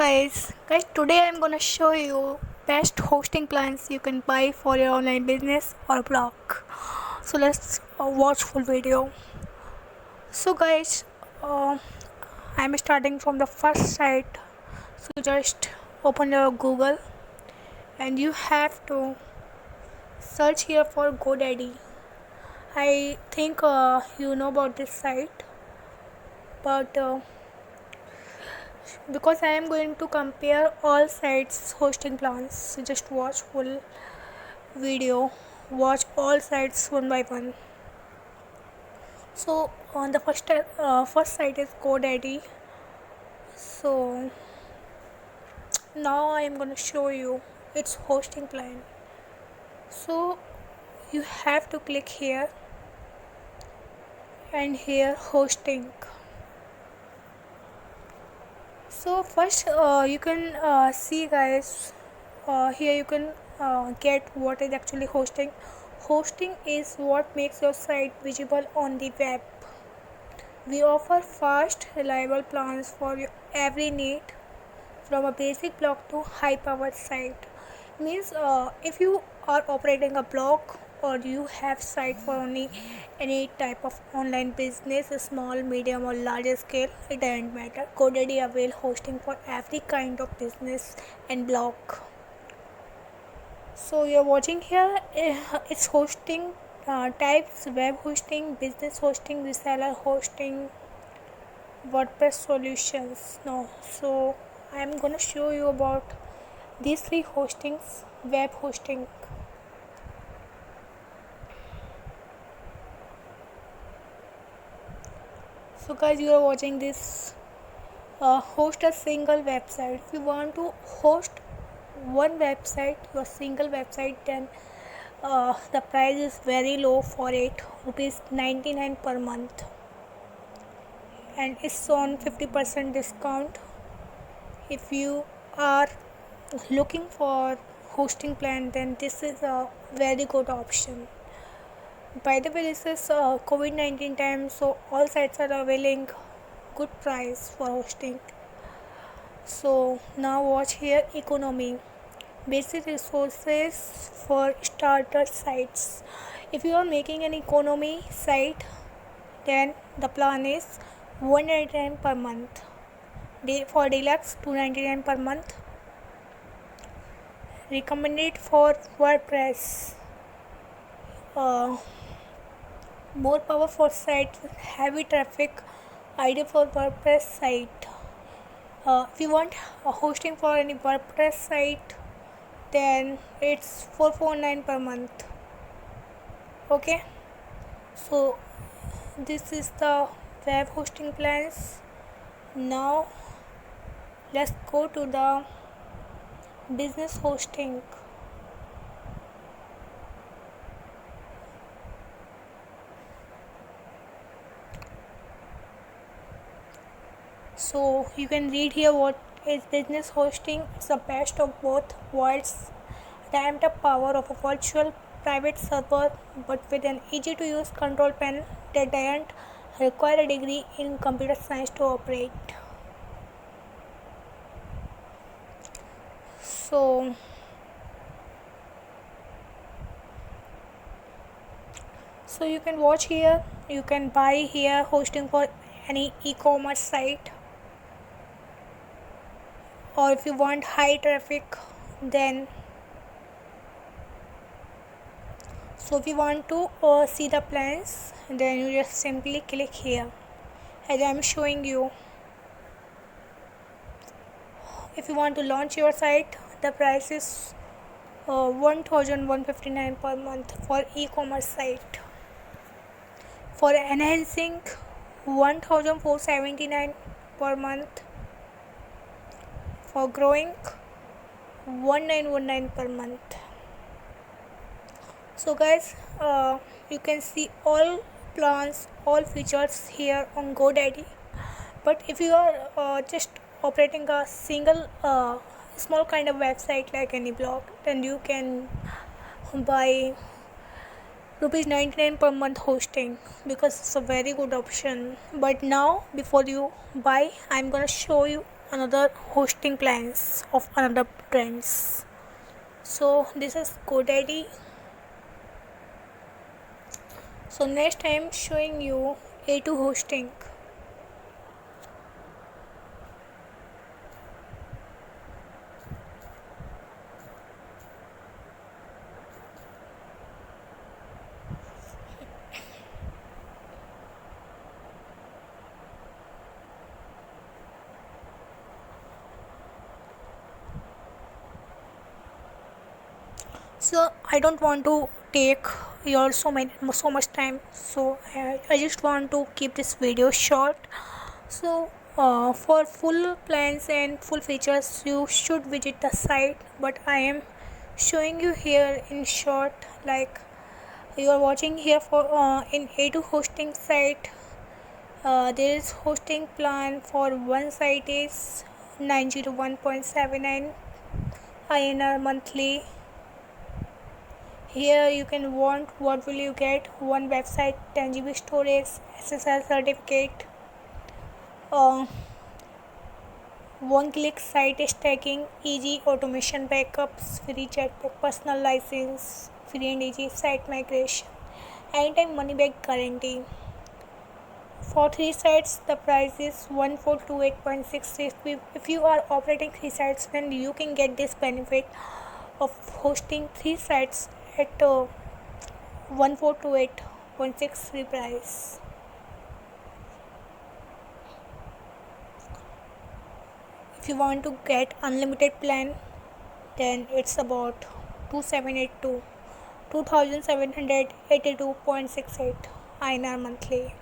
Guys, today I'm gonna show you best hosting plans you can buy for your online business or blog. So let's watch full video. So guys, uh, I'm starting from the first site. So just open your Google and you have to search here for GoDaddy. I think you know about this site, but because I am going to compare all sites hosting plans, so just watch full video, watch all sites one by one. So on the first site is GoDaddy. So now I am going to show you its hosting plan. So you have to click here and here hosting. So first you can see guys, here you can get what is actually hosting. Hosting is what makes your site visible on the web. We offer fast, reliable plans for every need, from a basic blog to high-powered site. Means if you are operating a blog or you have site for only any type of online business, small, medium or large scale, it doesn't matter. GoDaddy avail hosting for every kind of business and blog. So you're watching here, it's hosting types: web hosting, business hosting, reseller hosting, WordPress solutions. No, so I'm gonna show you about these three hostings. Web hosting. So guys, you are watching this. Host a single website. If you want to host one website, your single website, then the price is very low for it, ₹99 per month, and it's on 50% discount. If you are looking for hosting plan, then this is a very good option. By the way, this is COVID-19 time, so all sites are availing good price for hosting. So now watch here, economy. Basic resources for starter sites. If you are making an economy site, then the plan is $199 per month. For deluxe, $299 per month. Recommended for WordPress. More power for sites with heavy traffic, ideal for WordPress site. If you want hosting for any WordPress site, then it's $449 per month. Okay, so this is the web hosting plans. Now let's go to the business hosting. So you can read here what is business hosting. It's the best of both worlds. Ramped up power of a virtual private server, but with an easy to use control panel that doesn't require a degree in computer science to operate. So you can watch here, you can buy here hosting for any e-commerce site, or if you want high traffic, then so if you want to see the plans, then you just simply click here as I am showing you. If you want to launch your site, the price is $1,159 per month for e-commerce site. For enhancing, $1,479 per month. For growing, $1,919 per month. So guys, you can see all plans, all features here on GoDaddy. But if you are just operating a single small kind of website like any blog, then you can buy ₹99 per month hosting, because it's a very good option. But now before you buy, I'm gonna show you another hosting plans of another brands. So this is GoDaddy. So next I am showing you A2 hosting. So I don't want to take your so much time, so I just want to keep this video short. So for full plans and full features you should visit the site, but I am showing you here in short. Like you are watching here for in A2 hosting site, there is hosting plan for one site is 901.79 INR monthly. Here you can want what will you get: one website, 10 GB storage, SSL certificate, uh, one click site stacking, easy automation backups, free chatbot personal license, free and easy site migration, anytime money back guarantee. For 3 sites the price is 1428.66. If you are operating 3 sites, then you can get this benefit of hosting 3 sites at 1428.63 price. If you want to get unlimited plan, then it's about 2782 2782.68 INR monthly.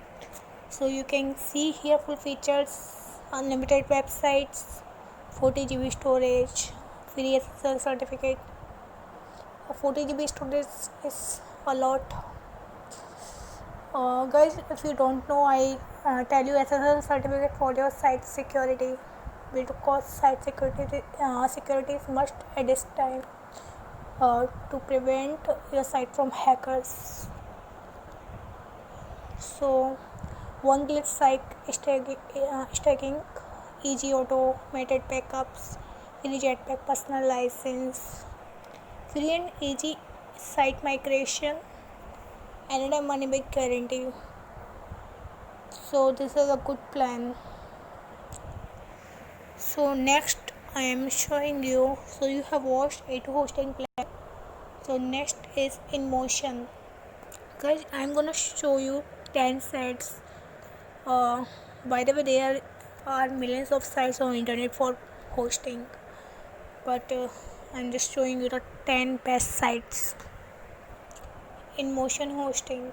So you can see here full features: unlimited websites, 40 GB storage, free SSL certificate. 40 GB storage is a lot. Guys, if you don't know, I tell you SSL certificate for your site security, because site security is must at this time to prevent your site from hackers. So one click site stacking, easy automated backups, free jetpack personal license, free and easy site migration, anytime money back guarantee. So this is a good plan. So next I am showing you. So you have watched A2 hosting plan. So next is InMotion. Guys, I am gonna show you 10 sites. By the way, there are millions of sites on internet for hosting, but I'm just showing you the 10 best sites. InMotion hosting.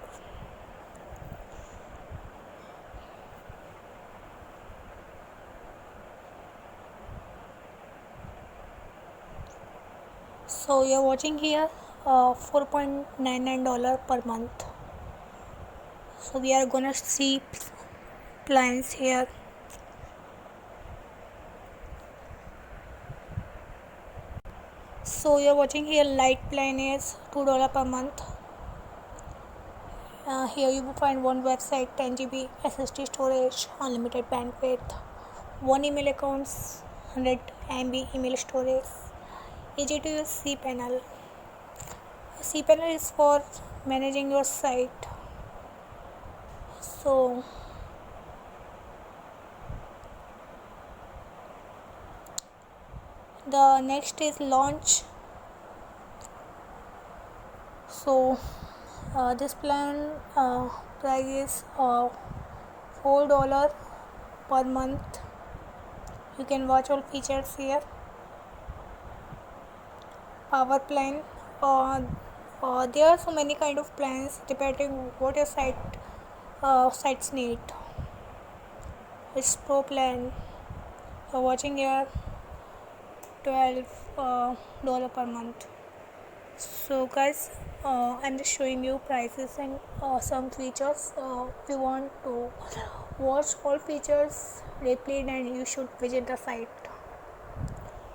So you're watching here $4.99 per month. So we are gonna see plans here. So you're watching here light plan is $2 per month. Here you will find one website, 10 GB SSD storage, unlimited bandwidth, one email accounts, 100 MB email storage, easy to use cPanel. cPanel is for managing your site. So the next is launch. So this plan price is $4 per month. You can watch all features here. Power plan. There are so many kind of plans depending what your sites need. It's pro plan. You're watching here $12 per month. So guys, I'm just showing you prices and some features. If you want to watch all features replayed, then you should visit the site.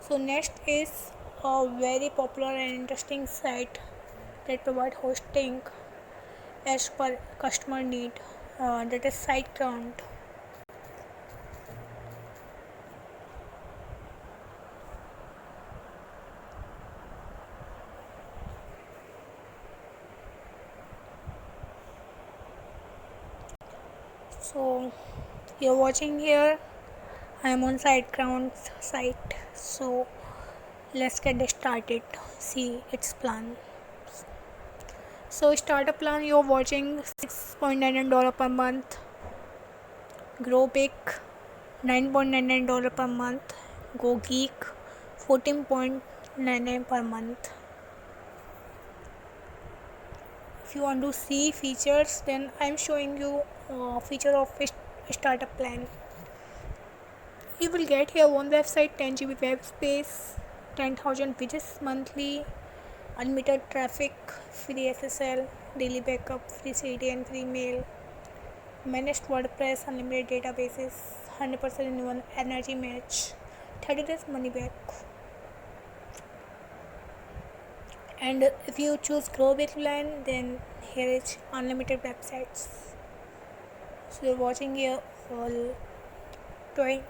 So next is a very popular and interesting site that provide hosting as per customer need, that is SiteGround. So you're watching here, I am on SiteGround's site. So let's get started. See its plan. So startup plan, you're watching $6.99 per month. Grow big, $9.99 per month. Go geek, $14.99 per month. If you want to see features, then I'm showing you feature of a startup plan. You will get here one website, 10 GB web space, 10,000 visits monthly, unlimited traffic, free SSL, daily backup, free CDN, free mail, managed WordPress, unlimited databases, 100% renewable energy match, 30 days money back. And if you choose Grow Big plan, then here is unlimited websites. So you're watching here all 20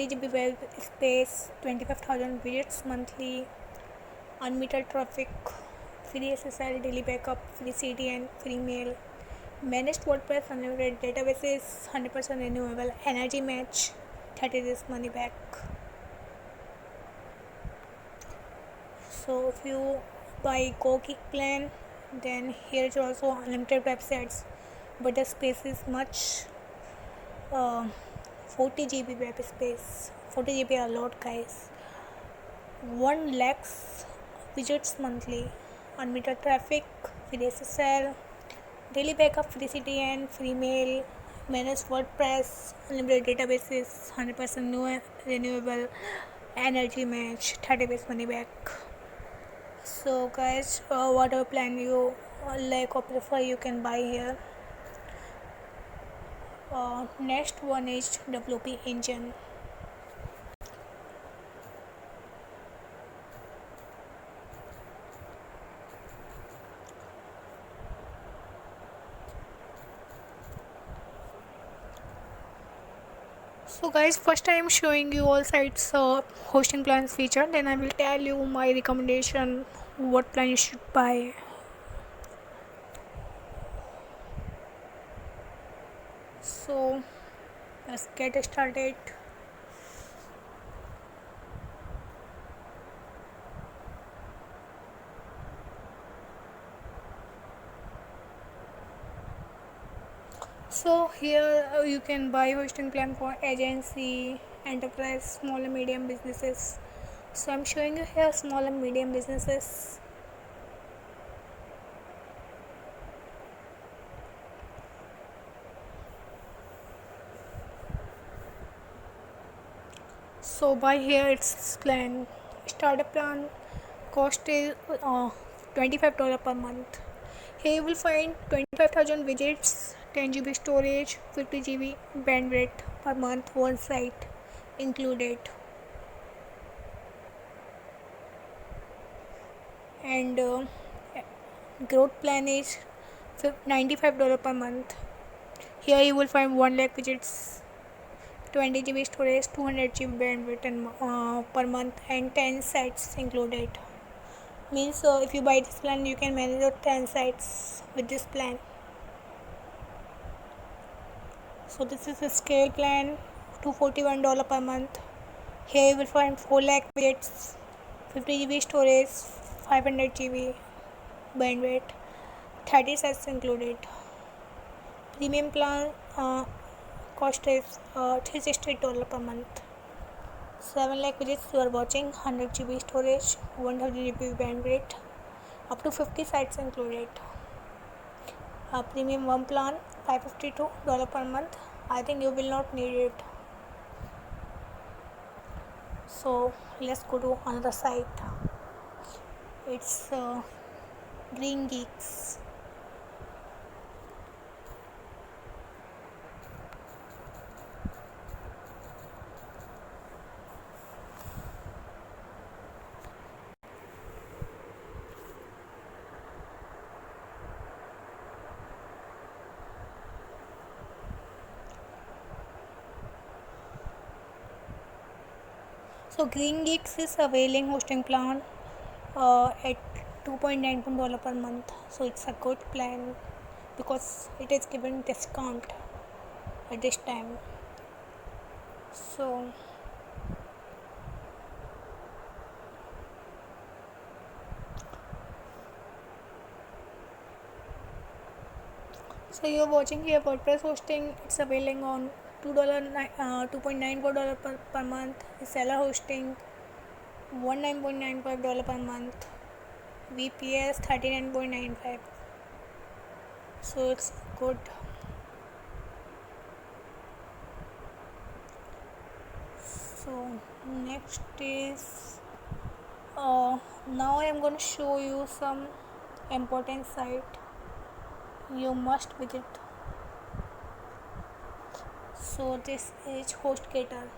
GB web space, 25,000 visits monthly, unmetered traffic, free SSL, daily backup, free CDN, free mail, managed WordPress, unlimited databases, 100% renewable energy match, 30 days money back. So if you buy Go Geek plan, then here is also unlimited websites, but the space is much. 40 GB web space, 40 GB a lot, guys. 1 lakhs visits monthly, unmetered traffic, free SSL, daily backup, free CDN, free mail, managed WordPress, unlimited databases, 100% renewable energy match, 30 days money back. So guys, whatever plan you like or prefer, you can buy here. Next one is WP Engine. So guys, first I am showing you all sites hosting plans feature, then I will tell you my recommendation what plan you should buy. So let's get started. So here you can buy hosting plan for agency, enterprise, small and medium businesses. So I'm showing you here small and medium businesses. So buy here its plan. Startup plan cost is $25 per month. Here you will find 25,000 visits, 10 GB storage, 50 GB bandwidth per month, one site included. And growth plan is $95 per month. Here you will find 1 lakh visits, 20 GB storage, 200 GB bandwidth and per month, and 10 sites included. Means if you buy this plan, you can manage your 10 sites with this plan. So this is a scale plan, $241 per month. Here you will find 4 lakh visits, 50 GB storage, 500 GB bandwidth, 30 sites included. Premium plan cost is $360 per month. 7 lakh visits you are watching, 100 GB storage, 100 GB bandwidth, up to 50 sites included. Premium one plan, $552 per month. I think you will not need it. So let's go to another site. It's Green Geeks. So Green Geeks is availing hosting plan at $2.91 per month. So it's a good plan because it is given discount. at this time. So you're watching here WordPress hosting. It's availing on $2.94 per month. Seller hosting $19.95 per month. VPS 39.95. So it's good. So next is now I am going to show you some important site you must visit. So this is HostGator.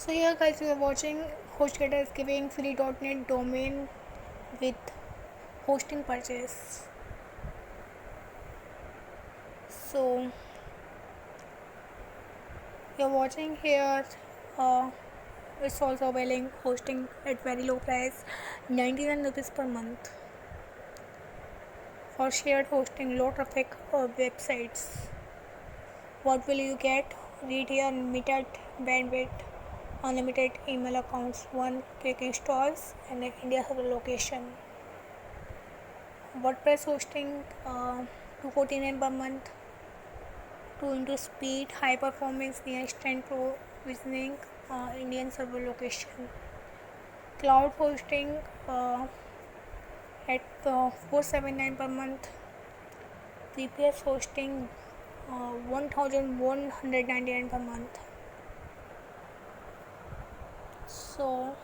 So here guys, you are watching HostGator is giving free .NET domain with hosting purchase. So you're watching here, it's also availing hosting at very low price, 99 rupees per month for shared hosting, low traffic websites. What will you get? Read here: unlimited bandwidth, unlimited email accounts, one click installs, and an India server location. WordPress hosting, 249 per month, 2 into speed, high performance, near instant provisioning, Indian server location. Cloud hosting at 479 per month. VPS hosting 1199 per month. So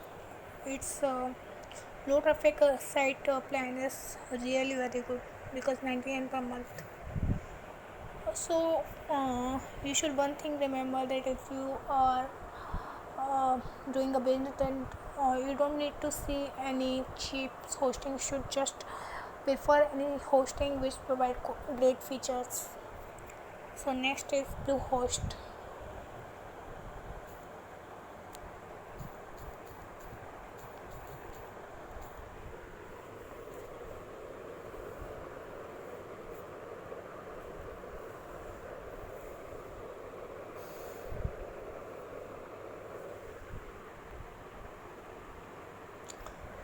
it's low traffic site plan is really very good because 99 per month. So you should one thing remember that if you are doing a business, then you don't need to see any cheap hosting. You should just prefer any hosting which provide great features. So next is Bluehost.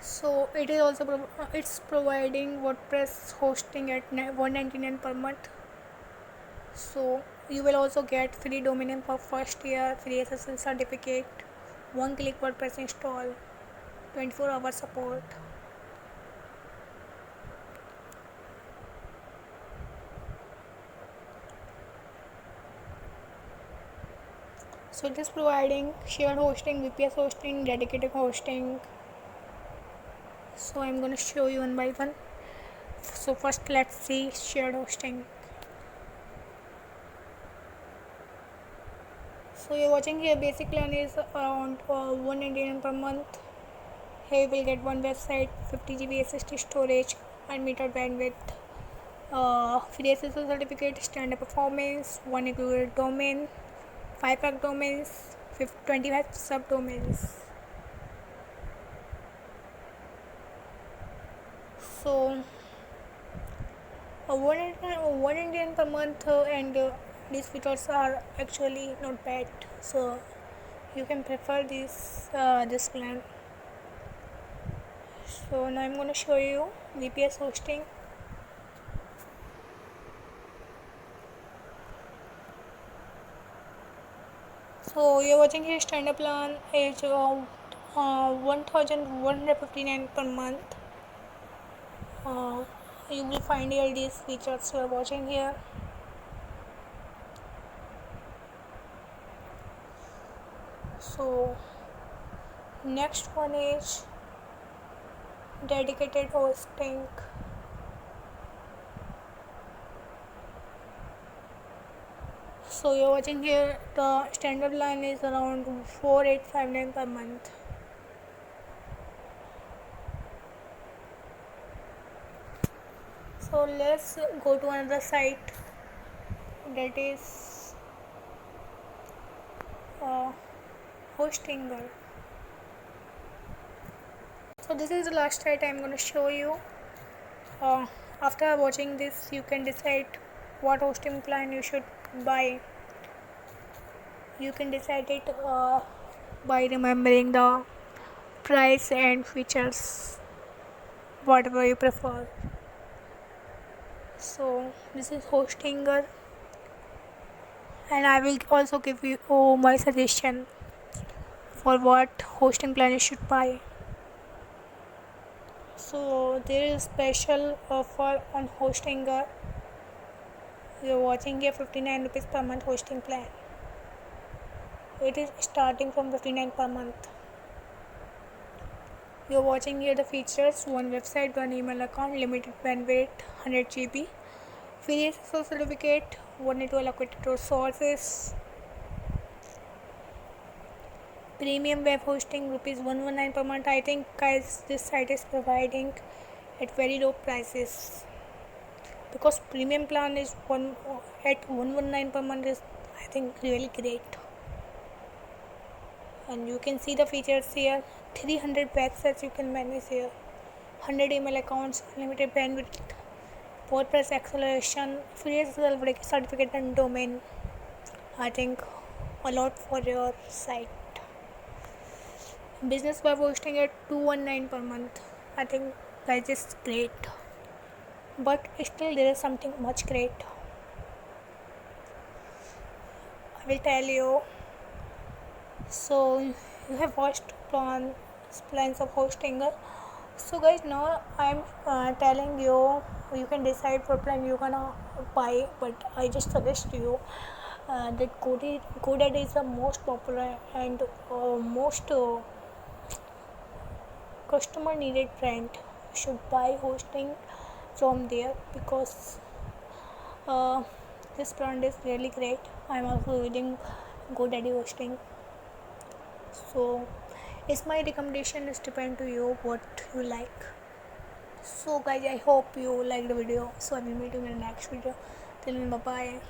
So it is also it's providing WordPress hosting at 199 per month. So you will also get free domain name for first year, free SSL certificate, one click WordPress install, 24-hour support. So it is providing shared hosting, VPS hosting, dedicated hosting. So I'm going to show you one by one. So first let's see shared hosting. So you're watching here, basic plan is around 199 per month. Here you will get one website, 50 GB SSD storage, unlimited bandwidth, free SSL certificate, standard performance, one equivalent domain, 5 pack domains, 25 subdomains. So one Indian per month, and these features are actually not bad. So you can prefer this plan. So now I'm going to show you VPS hosting. So you're watching here, standard plan is 1159 per month. You will find here these features you are watching here. So next one is dedicated hosting. So you're watching here, the standard line is around 4859 per month. So let's go to another site, that is uh, Hostinger. So this is the last site I'm going to show you. After watching this, you can decide what hosting plan you should buy. You can decide it by remembering the price and features, whatever you prefer. So this is Hostinger, and I will also give you my suggestion for what hosting plan you should buy. So there is special offer on Hostinger. You're watching a 59 rupees per month hosting plan. It is starting from 59 per month. You're watching here the features: one website, one email account, limited bandwidth 100 GB, free SSL certificate, one network allocated resources, premium web hosting rupees 119 per month. I think guys this site is providing at very low prices, because premium plan is one at 119 per month is I think really great. And you can see the features here: 300 websites you can manage here, 100 email accounts, unlimited bandwidth, WordPress acceleration, free SSL certificate and domain. I think a lot for your site. Business web hosting at 219 per month. I think that is great. But still there is something much great. I will tell you. So you have watched plans of hosting. So guys, now I'm telling you, you can decide what plan you're gonna buy. But I just suggest you that GoDaddy is the most popular and most customer needed brand. You should buy hosting from there, because uh, this brand is really great. I'm also using GoDaddy hosting. So it's my recommendation, is depend to you what you like. So guys, I hope you like the video. So I will meet you in the next video. Till then, bye bye.